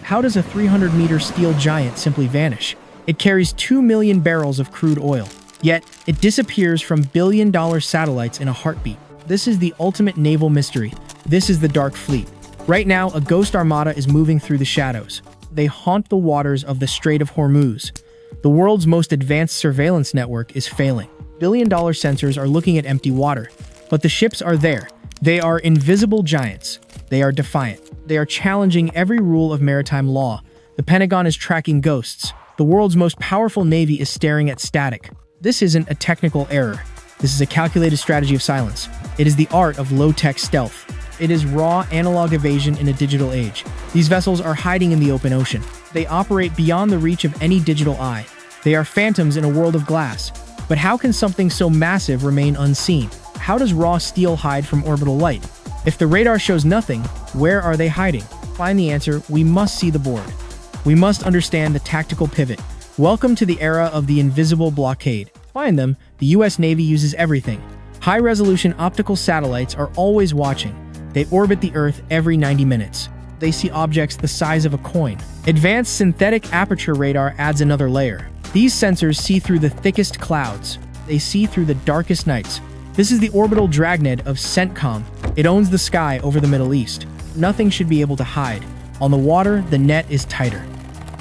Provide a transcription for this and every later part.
How does a 300-meter steel giant simply vanish? It carries 2 million barrels of crude oil, yet it disappears from billion-dollar satellites in a heartbeat. This is the ultimate naval mystery. This is the Dark Fleet. Right now, a ghost armada is moving through the shadows. They haunt the waters of the Strait of Hormuz. The world's most advanced surveillance network is failing. Billion-dollar sensors are looking at empty water, but the ships are there. They are invisible giants. They are defiant. They are challenging every rule of maritime law. The Pentagon is tracking ghosts. The world's most powerful navy is staring at static. This isn't a technical error. This is a calculated strategy of silence. It is the art of low-tech stealth. It is raw analog evasion in a digital age. These vessels are hiding in the open ocean. They operate beyond the reach of any digital eye. They are phantoms in a world of glass. But how can something so massive remain unseen? How does raw steel hide from orbital light? If the radar shows nothing, where are they hiding? Find the answer, we must see the board. We must understand the tactical pivot. Welcome to the era of the invisible blockade. Find them, the US Navy uses everything. High-resolution optical satellites are always watching. They orbit the Earth every 90 minutes. They see objects the size of a coin. Advanced synthetic aperture radar adds another layer. These sensors see through the thickest clouds. They see through the darkest nights. This is the orbital dragnet of CENTCOM. It owns the sky over the Middle East. Nothing should be able to hide. On the water, the net is tighter.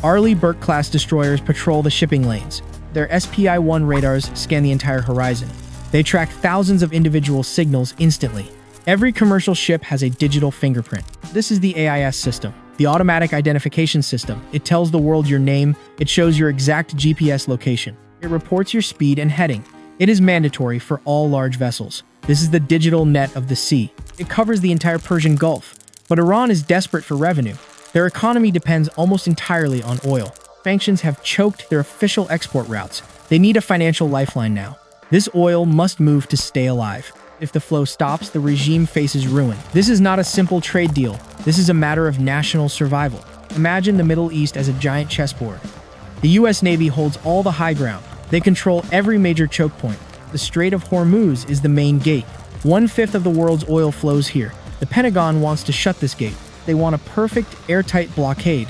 Arleigh Burke-class destroyers patrol the shipping lanes. Their SPI-1 radars scan the entire horizon. They track thousands of individual signals instantly. Every commercial ship has a digital fingerprint. This is the AIS system, the automatic identification system. It tells the world your name. It shows your exact GPS location. It reports your speed and heading. It is mandatory for all large vessels. This is the digital net of the sea. It covers the entire Persian Gulf. But Iran is desperate for revenue. Their economy depends almost entirely on oil. Sanctions have choked their official export routes. They need a financial lifeline now. This oil must move to stay alive. If the flow stops, the regime faces ruin. This is not a simple trade deal. This is a matter of national survival. Imagine the Middle East as a giant chessboard. The US Navy holds all the high ground. They control every major choke point. The Strait of Hormuz is the main gate. 1/5 of the world's oil flows here. The Pentagon wants to shut this gate. They want a perfect, airtight blockade.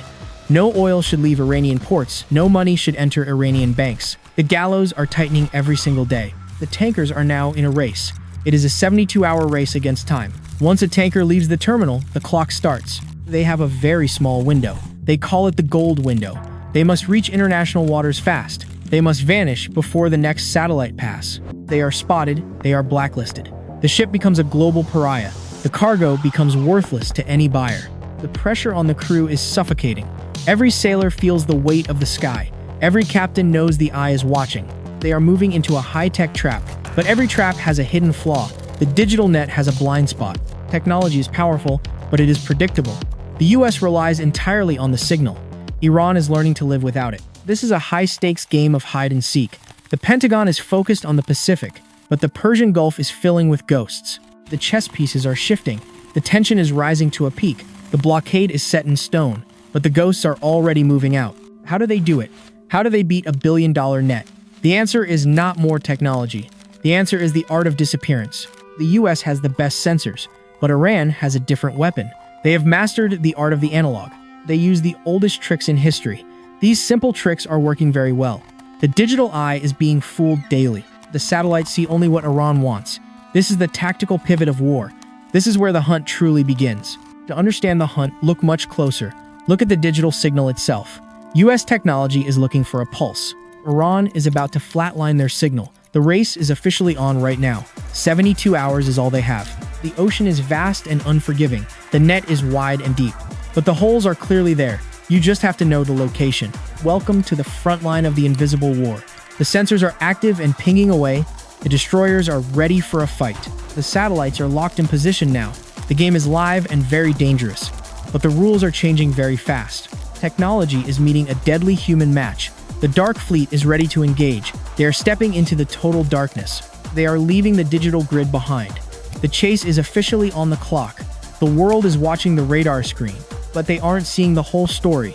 No oil should leave Iranian ports. No money should enter Iranian banks. The gallows are tightening every single day. The tankers are now in a race. It is a 72-hour race against time. Once a tanker leaves the terminal, the clock starts. They have a very small window. They call it the gold window. They must reach international waters fast. They must vanish before the next satellite pass. They are spotted. They are blacklisted. The ship becomes a global pariah. The cargo becomes worthless to any buyer. The pressure on the crew is suffocating. Every sailor feels the weight of the sky. Every captain knows the eye is watching. They are moving into a high-tech trap. But every trap has a hidden flaw. The digital net has a blind spot. Technology is powerful, but it is predictable. The US relies entirely on the signal. Iran is learning to live without it. This is a high-stakes game of hide and seek. The Pentagon is focused on the Pacific, but the Persian Gulf is filling with ghosts. The chess pieces are shifting. The tension is rising to a peak. The blockade is set in stone, but the ghosts are already moving out. How do they do it? How do they beat a billion-dollar net? The answer is not more technology. The answer is the art of disappearance. The US has the best sensors, but Iran has a different weapon. They have mastered the art of the analog. They use the oldest tricks in history. These simple tricks are working very well. The digital eye is being fooled daily. The satellites see only what Iran wants. This is the tactical pivot of war. This is where the hunt truly begins. To understand the hunt, look much closer. Look at the digital signal itself. US technology is looking for a pulse. Iran is about to flatline their signal. The race is officially on right now. 72 hours is all they have. The ocean is vast and unforgiving. The net is wide and deep. But the holes are clearly there. You just have to know the location. Welcome to the front line of the invisible war. The sensors are active and pinging away. The destroyers are ready for a fight. The satellites are locked in position now. The game is live and very dangerous. But the rules are changing very fast. Technology is meeting a deadly human match. The Dark Fleet is ready to engage. They are stepping into the total darkness. They are leaving the digital grid behind. The chase is officially on the clock. The world is watching the radar screen, but they aren't seeing the whole story.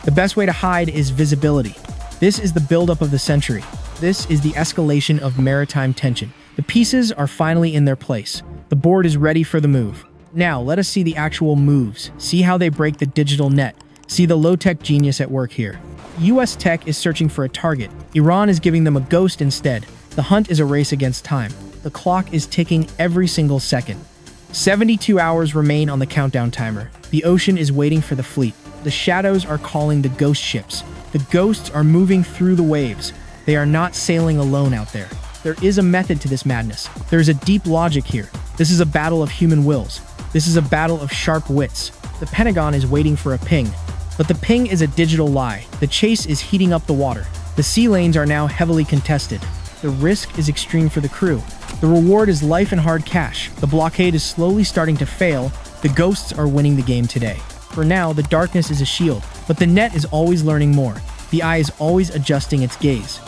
The best way to hide is visibility. This is the buildup of the century. This is the escalation of maritime tension. The pieces are finally in their place. The board is ready for the move. Now, let us see the actual moves. See how they break the digital net. See the low-tech genius at work here. US tech is searching for a target. Iran is giving them a ghost instead. The hunt is a race against time. The clock is ticking every single second. 72 hours remain on the countdown timer. The ocean is waiting for the fleet. The shadows are calling the ghost ships. The ghosts are moving through the waves. They are not sailing alone out there. There is a method to this madness. There is a deep logic here. This is a battle of human wills. This is a battle of sharp wits. The Pentagon is waiting for a ping. But the ping is a digital lie. The chase is heating up the water. The sea lanes are now heavily contested. The risk is extreme for the crew. The reward is life and hard cash. The blockade is slowly starting to fail. The ghosts are winning the game today. For now, the darkness is a shield, but the net is always learning more. The eye is always adjusting its gaze.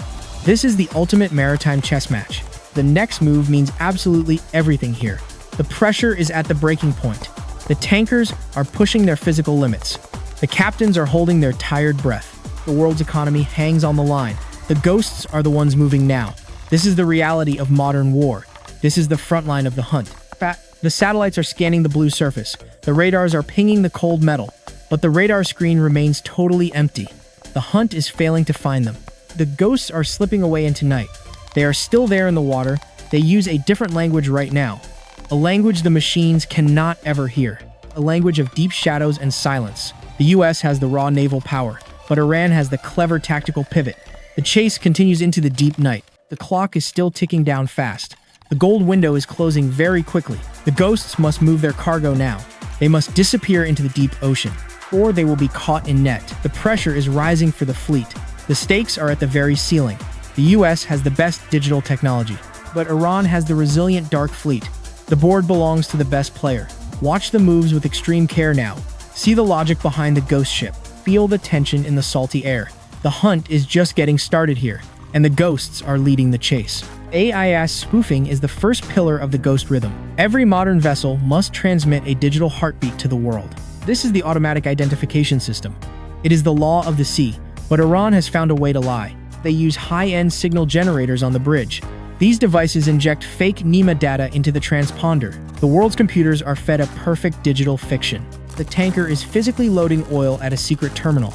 This is the ultimate maritime chess match. The next move means absolutely everything here. The pressure is at the breaking point. The tankers are pushing their physical limits. The captains are holding their tired breath. The world's economy hangs on the line. The ghosts are the ones moving now. This is the reality of modern war. This is the front line of the hunt. The satellites are scanning the blue surface. The radars are pinging the cold metal. But the radar screen remains totally empty. The hunt is failing to find them. The ghosts are slipping away into night. They are still there in the water. They use a different language right now. A language the machines cannot ever hear. A language of deep shadows and silence. The US has the raw naval power, but Iran has the clever tactical pivot. The chase continues into the deep night. The clock is still ticking down fast. The gold window is closing very quickly. The ghosts must move their cargo now. They must disappear into the deep ocean, or they will be caught in net. The pressure is rising for the fleet. The stakes are at the very ceiling. The US has the best digital technology, but Iran has the resilient dark fleet. The board belongs to the best player. Watch the moves with extreme care now. See the logic behind the ghost ship. Feel the tension in the salty air. The hunt is just getting started here, and the ghosts are leading the chase. AIS spoofing is the first pillar of the ghost rhythm. Every modern vessel must transmit a digital heartbeat to the world. This is the automatic identification system. It is the law of the sea, but Iran has found a way to lie. They use high-end signal generators on the bridge. These devices inject fake NEMA data into the transponder. The world's computers are fed a perfect digital fiction. The tanker is physically loading oil at a secret terminal,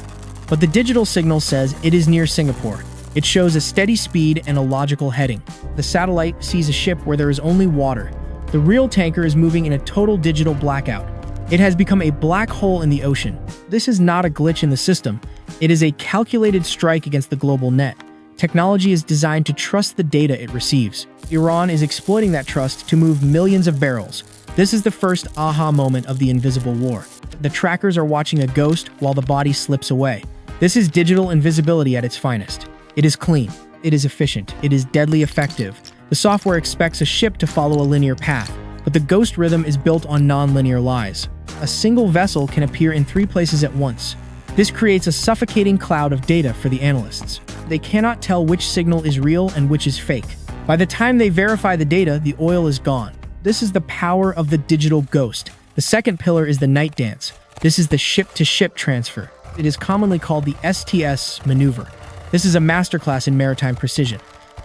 but the digital signal says it is near Singapore. It shows a steady speed and a logical heading. The satellite sees a ship where there is only water. The real tanker is moving in a total digital blackout. It has become a black hole in the ocean. This is not a glitch in the system. It is a calculated strike against the global net. Technology is designed to trust the data it receives. Iran is exploiting that trust to move millions of barrels. This is the first aha moment of the invisible war. The trackers are watching a ghost while the body slips away. This is digital invisibility at its finest. It is clean. It is efficient. It is deadly effective. The software expects a ship to follow a linear path, but the ghost rhythm is built on non-linear lies. A single vessel can appear in 3 places at once. This creates a suffocating cloud of data for the analysts. They cannot tell which signal is real and which is fake. By the time they verify the data, the oil is gone. This is the power of the digital ghost. The second pillar is the night dance. This is the ship-to-ship transfer. It is commonly called the STS maneuver. This is a masterclass in maritime precision.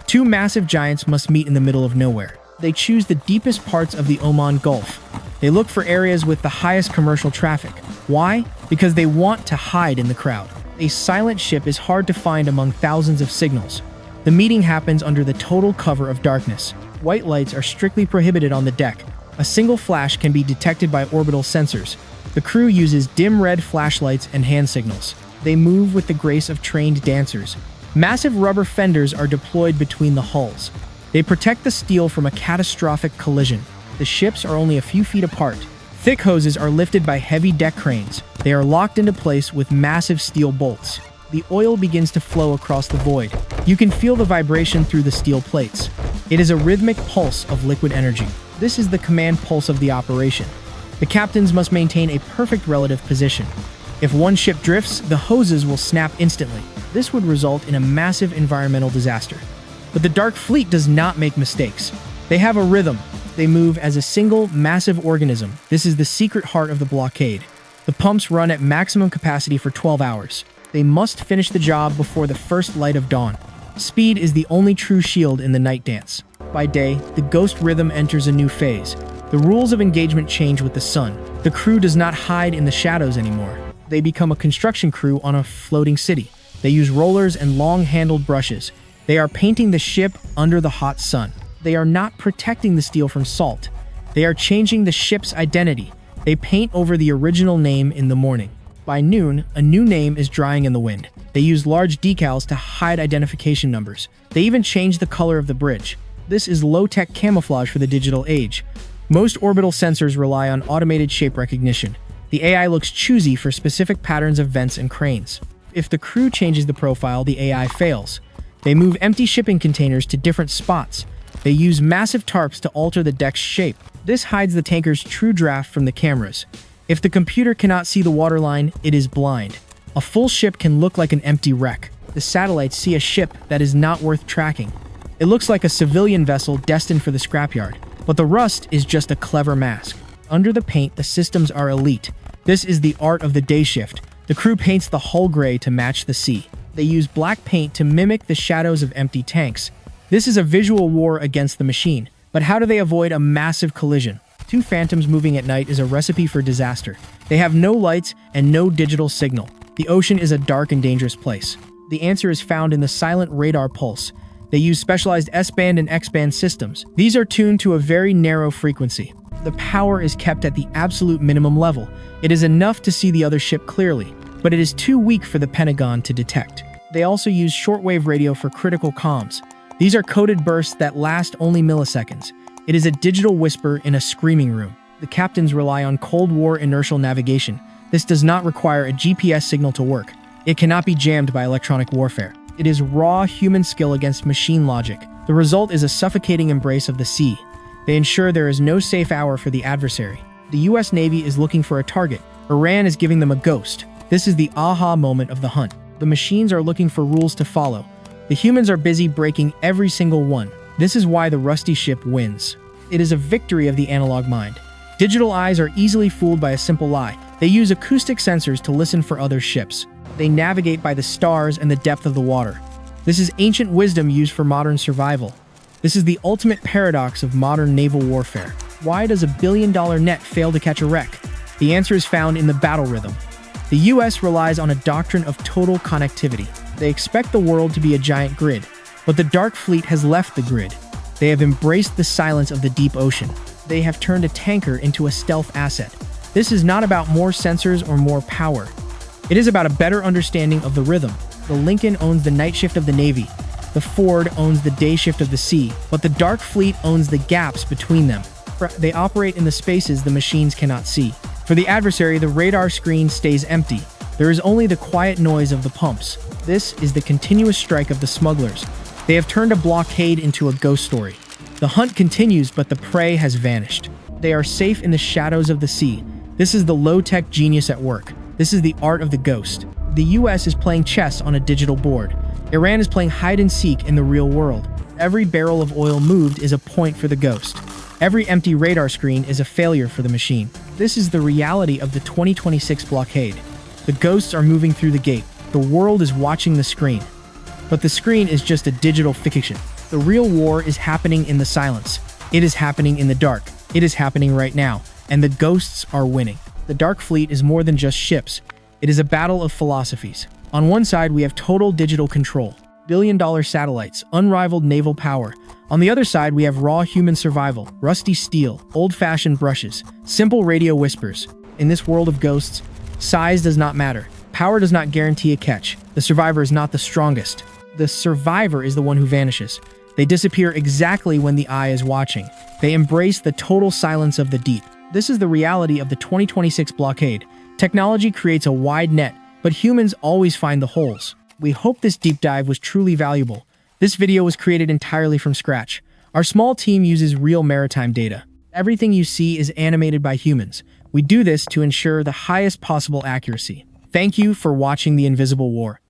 2 massive giants must meet in the middle of nowhere. They choose the deepest parts of the Oman Gulf. They look for areas with the highest commercial traffic. Why? Because they want to hide in the crowd. A silent ship is hard to find among thousands of signals. The meeting happens under the total cover of darkness. White lights are strictly prohibited on the deck. A single flash can be detected by orbital sensors. The crew uses dim red flashlights and hand signals. They move with the grace of trained dancers. Massive rubber fenders are deployed between the hulls. They protect the steel from a catastrophic collision. The ships are only a few feet apart. Thick hoses are lifted by heavy deck cranes. They are locked into place with massive steel bolts. The oil begins to flow across the void. You can feel the vibration through the steel plates. It is a rhythmic pulse of liquid energy. This is the command pulse of the operation. The captains must maintain a perfect relative position. If one ship drifts, the hoses will snap instantly. This would result in a massive environmental disaster. But the Dark Fleet does not make mistakes. They have a rhythm. They move as a single, massive organism. This is the secret heart of the blockade. The pumps run at maximum capacity for 12 hours. They must finish the job before the first light of dawn. Speed is the only true shield in the night dance. By day, the ghost rhythm enters a new phase. The rules of engagement change with the sun. The crew does not hide in the shadows anymore. They become a construction crew on a floating city. They use rollers and long-handled brushes. They are painting the ship under the hot sun. They are not protecting the steel from salt. They are changing the ship's identity. They paint over the original name in the morning. By noon, a new name is drying in the wind. They use large decals to hide identification numbers. They even change the color of the bridge. This is low-tech camouflage for the digital age. Most orbital sensors rely on automated shape recognition. The AI looks choosy for specific patterns of vents and cranes. If the crew changes the profile, the AI fails. They move empty shipping containers to different spots. They use massive tarps to alter the deck's shape. This hides the tanker's true draft from the cameras. If the computer cannot see the waterline, it is blind. A full ship can look like an empty wreck. The satellites see a ship that is not worth tracking. It looks like a civilian vessel destined for the scrapyard. But the rust is just a clever mask. Under the paint, the systems are elite. This is the art of the day shift. The crew paints the hull gray to match the sea. They use black paint to mimic the shadows of empty tanks. This is a visual war against the machine. But how do they avoid a massive collision? Two phantoms moving at night is a recipe for disaster. They have no lights and no digital signal. The ocean is a dark and dangerous place. The answer is found in the silent radar pulse. They use specialized S-band and X-band systems. These are tuned to a very narrow frequency. The power is kept at the absolute minimum level. It is enough to see the other ship clearly, but it is too weak for the Pentagon to detect. They also use shortwave radio for critical comms. These are coded bursts that last only milliseconds. It is a digital whisper in a screaming room. The captains rely on Cold War inertial navigation. This does not require a GPS signal to work. It cannot be jammed by electronic warfare. It is raw human skill against machine logic. The result is a suffocating embrace of the sea. They ensure there is no safe hour for the adversary. The US Navy is looking for a target. Iran is giving them a ghost. This is the aha moment of the hunt. The machines are looking for rules to follow. The humans are busy breaking every single one. This is why the rusty ship wins. It is a victory of the analog mind. Digital eyes are easily fooled by a simple lie. They use acoustic sensors to listen for other ships. They navigate by the stars and the depth of the water. This is ancient wisdom used for modern survival. This is the ultimate paradox of modern naval warfare. Why does a billion-dollar net fail to catch a wreck? The answer is found in the battle rhythm. The US relies on a doctrine of total connectivity. They expect the world to be a giant grid, but the Dark Fleet has left the grid. They have embraced the silence of the deep ocean. They have turned a tanker into a stealth asset. This is not about more sensors or more power. It is about a better understanding of the rhythm. The Lincoln owns the night shift of the Navy. The Ford owns the day shift of the sea, but the Dark Fleet owns the gaps between them. They operate in the spaces the machines cannot see. For the adversary, the radar screen stays empty. There is only the quiet noise of the pumps. This is the continuous strike of the smugglers. They have turned a blockade into a ghost story. The hunt continues, but the prey has vanished. They are safe in the shadows of the sea. This is the low-tech genius at work. This is the art of the ghost. The US is playing chess on a digital board. Iran is playing hide-and-seek in the real world. Every barrel of oil moved is a point for the ghost. Every empty radar screen is a failure for the machine. This is the reality of the 2026 blockade. The ghosts are moving through the gate. The world is watching the screen. But the screen is just a digital fiction. The real war is happening in the silence. It is happening in the dark. It is happening right now. And the ghosts are winning. The Dark Fleet is more than just ships. It is a battle of philosophies. On one side, we have total digital control. Billion-dollar satellites, unrivaled naval power. On the other side, we have raw human survival, rusty steel, old-fashioned brushes, simple radio whispers. In this world of ghosts, size does not matter. Power does not guarantee a catch. The survivor is not the strongest. The survivor is the one who vanishes. They disappear exactly when the eye is watching. They embrace the total silence of the deep. This is the reality of the 2026 blockade. Technology creates a wide net, but humans always find the holes. We hope this deep dive was truly valuable. This video was created entirely from scratch. Our small team uses real maritime data. Everything you see is animated by humans. We do this to ensure the highest possible accuracy. Thank you for watching The Invisible War.